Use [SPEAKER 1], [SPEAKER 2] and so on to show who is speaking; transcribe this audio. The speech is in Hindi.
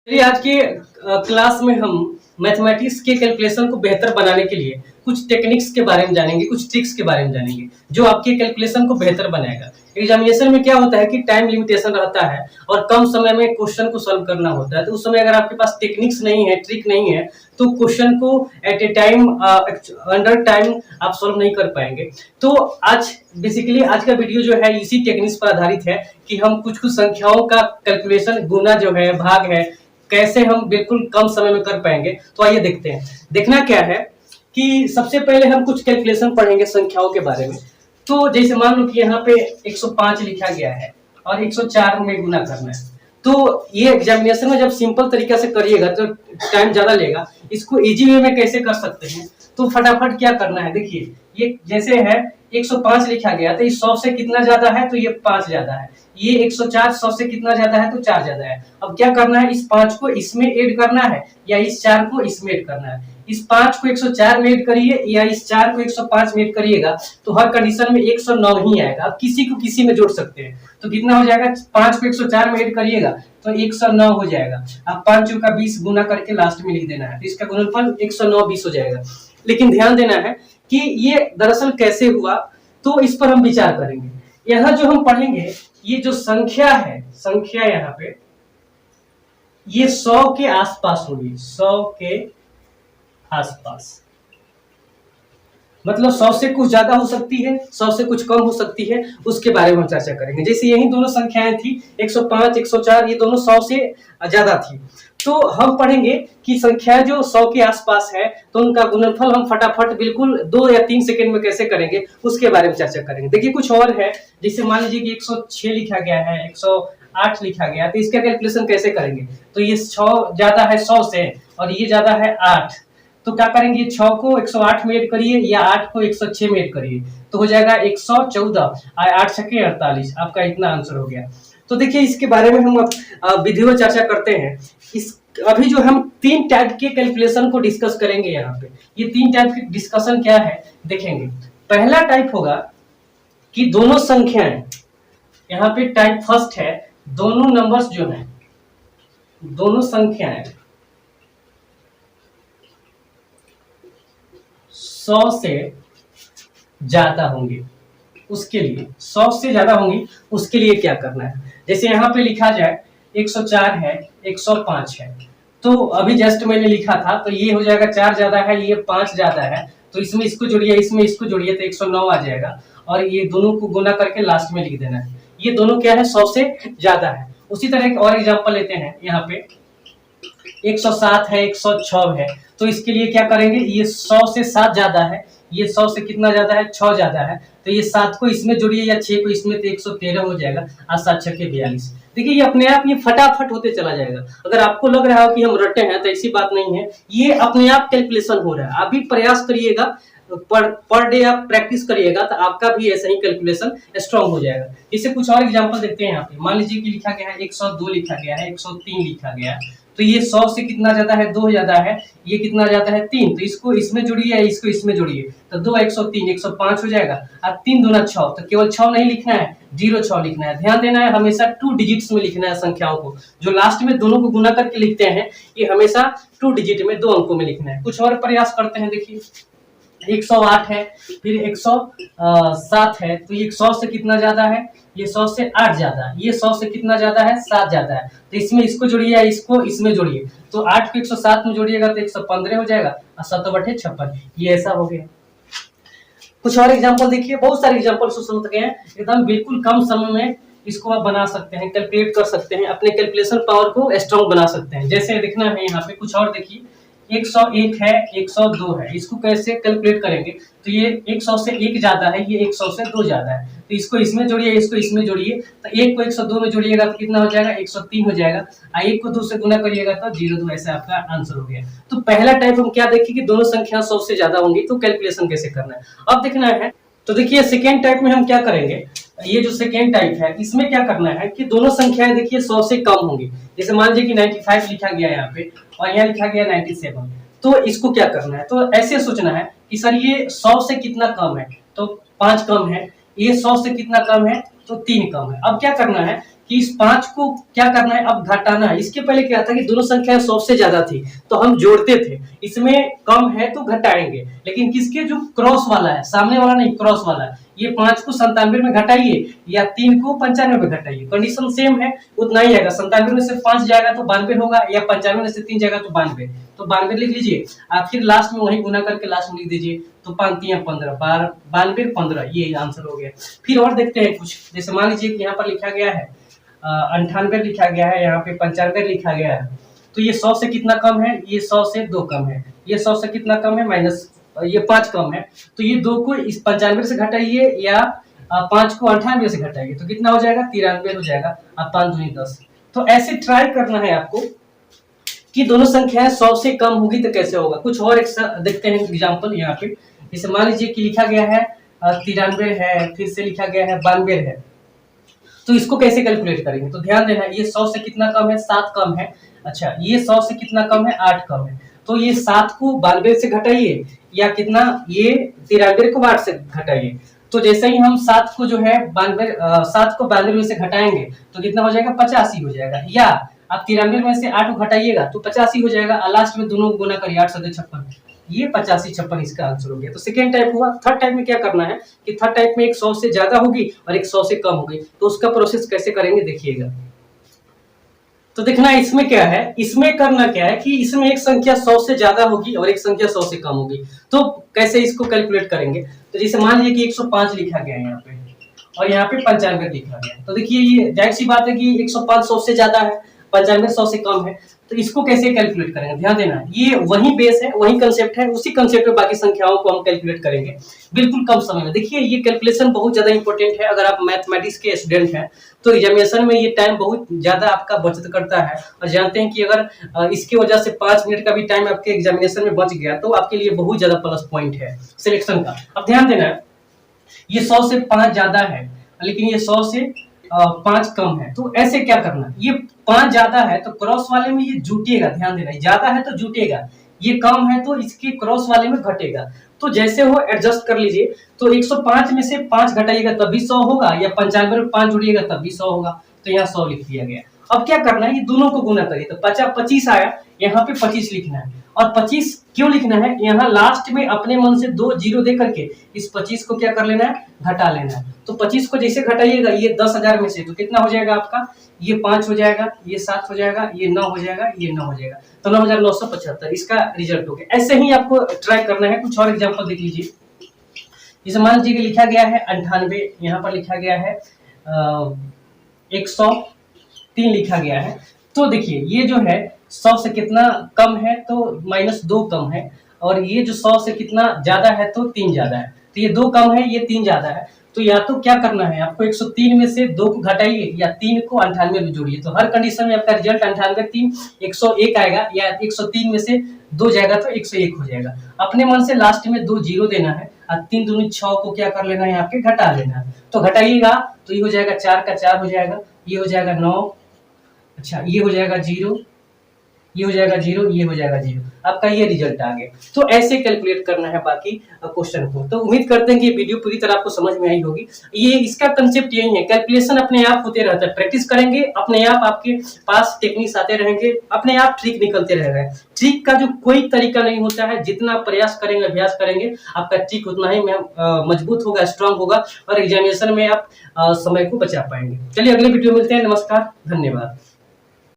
[SPEAKER 1] चलिए आज के क्लास में हम मैथमेटिक्स के कैलकुलेशन को बेहतर बनाने के लिए कुछ टेक्निक्स के बारे में जानेंगे, कुछ ट्रिक्स के बारे में जानेंगे जो आपके कैलकुलेशन को बेहतर बनाएगा। एग्जामिनेशन में क्या होता है कि टाइम लिमिटेशन रहता है और कम समय में क्वेश्चन को सॉल्व करना होता है, तो उस समय अगर आपके पास टेक्निक्स नहीं है, ट्रिक नहीं है, तो क्वेश्चन को at a time under time आप सॉल्व नहीं कर पाएंगे। तो आज बेसिकली आज का वीडियो जो है इसी टेक्निक्स पर आधारित है कि हम कुछ संख्याओं का कैलकुलेशन, गुना जो है, भाग है, कैसे हम बिल्कुल कम समय में कर पाएंगे। तो आइए देखते हैं। देखना क्या है कि सबसे पहले हम कुछ कैलकुलेशन पढ़ेंगे संख्याओं के बारे में। तो जैसे मान लो कि यहाँ पे 105 लिखा गया है और 104 में गुना करना है, तो ये एग्जामिनेशन में जब सिंपल तरीका से करिएगा तो टाइम ज्यादा लेगा। इसको इजी वे में कैसे कर सकते हैं, तो फटाफट क्या करना है, देखिए ये जैसे है 105 लिखा गया तो इस 100 से कितना ज्यादा है, तो ये 5 ज्यादा है। ये 104 100 से कितना ज्यादा है, तो 4 ज्यादा है। अब क्या करना है, इस 5 को इसमें ऐड करना है या इस 4 को इसमें ऐड करना है। इस 5 को 104 में ऐड करिए या इस 4 को 105 में ऐड करिएगा तो हर कंडीशन में 109 ही आएगा। आप किसी को किसी में जोड़ सकते हैं, तो कितना हो जाएगा, 5 को 104 में ऐड करिएगा तो 109 हो जाएगा। आप 5 का 20 गुना करके लास्ट में लिख देना है, तो इसका गुणनफल 109 20 हो जाएगा। लेकिन ध्यान देना है कि ये दरअसल कैसे हुआ, तो इस पर हम विचार करेंगे। यहाँ जो हम पढ़ेंगे, ये जो संख्या है, संख्या यहाँ पे ये 100 के आसपास होगी, 100 के आसपास, मतलब 100 से कुछ ज्यादा हो सकती है, 100 से कुछ कम हो सकती है, उसके बारे में हम चर्चा करेंगे। जैसे यही दोनों संख्याएं थी 105 104, ये दोनों 100 से ज्यादा थी, तो हम पढ़ेंगे कि संख्या जो 100 के आसपास है तो उनका गुणनफल हम फटाफट बिल्कुल 2 या 3 सेकंड में कैसे करेंगे उसके बारे में चर्चा करेंगे। देखिए कुछ और है, जैसे मान लीजिए कि 106 लिखा गया है, 108 लिखा गया, तो इसका कैलकुलेशन कैसे करेंगे। तो ये 6 ज्यादा है 100 से और ये ज्यादा है 8, तो क्या करेंगे, 6 को 108 में ऐड करिए या 8 को 106 में ऐड करिए, तो हो जाएगा 114 और 8 छके 48, आपका इतना आंसर हो गया। तो देखिए इसके बारे में हम विधिवत में चर्चा करते हैं। इस अभी जो हम 3 टाइप के कैलकुलेशन को डिस्कस करेंगे यहाँ पे, ये 3 टाइप के डिस्कशन क्या है देखेंगे। पहला टाइप होगा कि दोनों संख्याएं, यहाँ पे टाइप फर्स्ट है, दोनों नंबर्स जो हैं, दोनों संख्याएं 100 से ज्यादा होंगे, उसके लिए 100 से ज्यादा होंगी, उसके लिए क्या करना है। जैसे यहाँ पे लिखा जाए 104 है, 105 है, तो अभी जस्ट मैंने लिखा था, तो ये हो जाएगा 4 ज्यादा है, ये 5 ज्यादा है, तो इसमें इसको जोड़िए, इसमें इसको जोड़िए, तो 109 आ जाएगा और ये दोनों को गुना करके लास्ट में लिख देना है। ये दोनों क्या है, 100 से ज्यादा है। उसी तरह एक और एग्जाम्पल लेते हैं, यहाँ पे 107 है, 106 है, तो इसके लिए क्या करेंगे, ये 100 से 7 ज्यादा है, ये 100 से कितना ज्यादा है, 6 ज्यादा है, तो ये 7 को इसमें जोड़िए या 6 को इसमें, तो 113 हो जाएगा और 7 छके 42। देखिए ये अपने आप ये फटाफट होते चला जाएगा। अगर आपको लग रहा हो कि हम रटे हैं, तो ऐसी बात नहीं है, ये अपने आप कैलकुलेशन हो रहा है। आप भी प्रयास करिएगा, पर डे आप प्रैक्टिस करिएगा तो आपका भी ऐसा ही कैलकुलेशन स्ट्रांग हो जाएगा। इसे कुछ और एग्जांपल देखते हैं। यहाँ पे मान लीजिए कि लिखा गया है 102 लिखा गया है, 103 लिखा गया है, तो ये 100 से कितना ज्यादा है, 2 ज्यादा है, ये कितना ज्यादा है, 3, तो इसको इसमें जोड़िए या इसको इसमें जोड़िए, तो 2 103 105 हो जाएगा और 3 दूना 6, तो केवल 6 नहीं लिखना है, 06 लिखना है। ध्यान देना है, हमेशा 2 डिजिट्स में लिखना है संख्याओं को। जो लास्ट में दोनों को गुना करके लिखते हैं, ये हमेशा 2 डिजिट में, 2 अंकों में लिखना है। कुछ और प्रयास करते हैं। देखिए 108 है, फिर 107 है, तो ये 100 से कितना ज्यादा है, ये 100 से 8 ज्यादा है, ये 100 से कितना ज्यादा है, 7 ज्यादा है, तो इसमें इसको जोड़िए या इसको इसमें जोड़िए, तो 8 को 107 में जोड़िएगा तो 115 हो जाएगा और 7/56, ये ऐसा हो गया। कुछ और एग्जांपल देखिए, बहुत सारे एग्जांपल सुन गए हैं, एकदम बिल्कुल कम समय में इसको आप बना सकते हैं, कैलकुलेट कर सकते हैं, अपने कैलकुलेशन पावर को स्ट्रॉन्ग बना सकते हैं। जैसे देखना है यहाँ पे कुछ और, देखिए 101 है, 102 है, इसको कैसे कैलकुलेट करेंगे, तो ये 100 से 1 ज्यादा है, ये 100 से 2 ज्यादा है, तो इसको इसमें जोड़िए, इसको इसमें जोड़िए, तो 1 को 102 में जोड़िएगा तो कितना हो जाएगा, 103 हो जाएगा, और 1 को 2 से गुना करिएगा तो 02, ऐसे आपका आंसर हो गया। तो पहला टाइप हम क्या देखें कि दोनों संख्या 100 से ज्यादा होंगी, तो कैलकुलेशन कैसे करना है अब देखना है। तो देखिए सेकेंड टाइप में हम क्या करेंगे, ये जो सेकेंड टाइप है इसमें क्या करना है कि दोनों संख्याएं देखिए 100 से कम होंगी। जैसे मान लीजिए कि 95 लिखा गया है यहाँ पे और यहाँ लिखा गया 97, तो इसको क्या करना है, तो ऐसे सोचना है कि सर ये 100 से कितना कम है, तो 5 कम है, ये 100 से कितना कम है, तो 3 कम है। अब क्या करना है कि इस 5 को क्या करना है, अब घटाना है। इसके पहले क्या था कि दोनों संख्याएं 100 से ज्यादा थी तो हम जोड़ते थे, इसमें कम है तो घटाएंगे, लेकिन किसके जो क्रॉस वाला है, सामने वाला नहीं, क्रॉस वाला है, ये 5 को 97 में घटाइए या 3 को 95 में घटाइए, कंडीशन सेम है, उतना ही आएगा। 97 में से 5 जाएगा तो 92 होगा, या 95 में से 3 जाएगा तो 92, तो 92 लिख लीजिए। आप फिर लास्ट में वही गुना करके लास्ट में लिख दीजिए, तो 5 3 15, 92 15, ये आंसर हो गया। फिर और देखते हैं कुछ, जैसे मान लीजिए कि यहाँ पर लिखा गया है 98 लिखा गया है, यहाँ पे 95 लिखा गया है, तो ये 100 से कितना कम है, ये 100 से 2 कम है, ये 100 से कितना कम है, माइनस ये 5 कम है, तो ये 2 को इस 95 से घटाइए या 5 को 98 से घटाइए तो कितना हो जाएगा, 93 हो जाएगा। अब 5 दूनी 10, तो ऐसे ट्राई करना है आपको कि दोनों संख्याएं 100 से कम होगी तो कैसे होगा। कुछ और एक देखते हैं एग्जांपल यहाँ पे, जैसे मान लीजिए कि लिखा गया है 93 है, फिर से लिखा गया है 92 है, तो इसको कैसे कैलकुलेट करेंगे, तो ध्यान देना, ये 100 से कितना कम है, 7 कम है। अच्छा, ये 100 से कितना कम है, 8 कम है, तो ये 7 को 92 से घटाइए या कितना, ये 93 को 8 से घटाइए, तो जैसे ही हम 7 को जो है 92 में से घटाएंगे तो कितना हो जाएगा, 85 हो जाएगा, या आप 93 में से 8 को घटाइएगा तो 85 हो जाएगा, लास्ट में दोनों को गुना करिए, 8 7 56, ये 85 56 इसका आंसर हो गया। तो सेकेंड टाइप हुआ। थर्ड टाइप में क्या करना है कि थर्ड टाइप में एक 100 से ज्यादा होगी और एक 100 से कम होगी, तो उसका प्रोसेस कैसे करेंगे देखिएगा। तो देखना इसमें क्या है, इसमें करना क्या है कि इसमें एक संख्या 100 से ज्यादा होगी और एक संख्या 100 से कम होगी, तो कैसे इसको कैलकुलेट करेंगे। तो जैसे मान लीजिए कि 105 लिखा गया है यहाँ पे और यहाँ पे 95 लिखा गया है, तो देखिए ये जाहिर सी बात है कि 105 100 से ज्यादा है, 95 100 से कम है, तो इसको कैसे कैलकुलेट करेंगे, ध्यान देना, ये वही बेस है, वही कंसेप्ट है, उसी कंसेप्ट में बाकी संख्याओं को हम कैलकुलेट करेंगे बिल्कुल कम समय में। देखिए ये कैलकुलेशन बहुत ज्यादा इंपॉर्टेंट है, अगर आप मैथमेटिक्स के स्टूडेंट हैं तो एग्जामिनेशन में ये टाइम बहुत ज्यादा आपका बचत करता है, और जानते हैं कि अगर इसकी वजह से 5 मिनट का भी टाइम आपके एग्जामिनेशन में बच गया तो आपके लिए बहुत ज्यादा प्लस पॉइंट है सिलेक्शन का। अब ध्यान देना, ये 100 से 5 ज्यादा है लेकिन ये 100 से 5 कम है, तो ऐसे क्या करना, ये 5 ज्यादा है तो क्रॉस वाले में ये जुटेगा, ध्यान देना, ज्यादा है तो जुटेगा, ये कम है तो इसके क्रॉस वाले में घटेगा, तो जैसे हो एडजस्ट कर लीजिए। तो 105 में से 5 घटाइएगा तब भी 100 होगा, या 95 में 5 जोड़िएगा तब भी 100 होगा, तो यहाँ 100 लिख दिया गया। अब क्या करना है, ये दोनों को गुना करिए, तो 25 आया, यहाँ पे 25 लिखना है, और 25 क्यों लिखना है, यहाँ लास्ट में अपने मन से 2 जीरो दे करके इस 25 को क्या कर लेना है, घटा लेना है। तो 25 को जैसे घटाइएगा ये 10,000 में से, तो कितना हो जाएगा आपका, ये 5 हो जाएगा, ये 7 हो जाएगा, ये 9 हो जाएगा, ये 9 हो जाएगा, तो 9,975 इसका रिजल्ट हो गया। ऐसे ही आपको ट्राई करना है। कुछ और एग्जाम्पल देख लीजिए, जैसे मान लीजिए लिखा गया है 98, यहाँ पर लिखा गया है 103 लिखा गया है, तो देखिए ये जो है 100 से कितना कम है तो -2 कम है, और ये जो 100 से कितना ज्यादा है तो 3 ज्यादा है, तो ये 2 कम है, ये 3 ज्यादा है, तो या तो क्या करना है आपको, 103 में से 2 को घटाइए या 3 को 98 में जोड़िए, तो हर कंडीशन में आपका रिजल्ट 98 3 101 आएगा, या 103 में से 2 जाएगा तो 101 हो जाएगा। अपने मन से लास्ट में 2 जीरो देना है और 3 दूनी 6 को क्या कर लेना है, यहाँ पे घटा लेना है, तो घटाइएगा तो ये हो जाएगा 4 का 4 हो जाएगा, ये हो जाएगा 9, अच्छा ये हो जाएगा 0, ये हो जाएगा 0, ये हो जाएगा 0, आपका ये रिजल्ट आ गया। तो ऐसे कैलकुलेट करना है बाकी क्वेश्चन को। तो उम्मीद करते हैं कि ये वीडियो पूरी तरह आपको समझ में आई होगी। ये इसका कंसेप्ट यही है, कैलकुलेशन अपने आप होते रहता है, प्रैक्टिस करेंगे अपने आप आपके पास टेक्निक्स आते रहेंगे, अपने आप ट्रिक निकलते रहेगा। ट्रिक का जो कोई तरीका नहीं होता है, जितना प्रयास करेंगे अभ्यास करेंगे आपका ट्रिक उतना ही मजबूत होगा, स्ट्रांग होगा, और एग्जामिनेशन में आप समय को बचा पाएंगे। चलिए अगले वीडियो मिलते हैं, नमस्कार, धन्यवाद।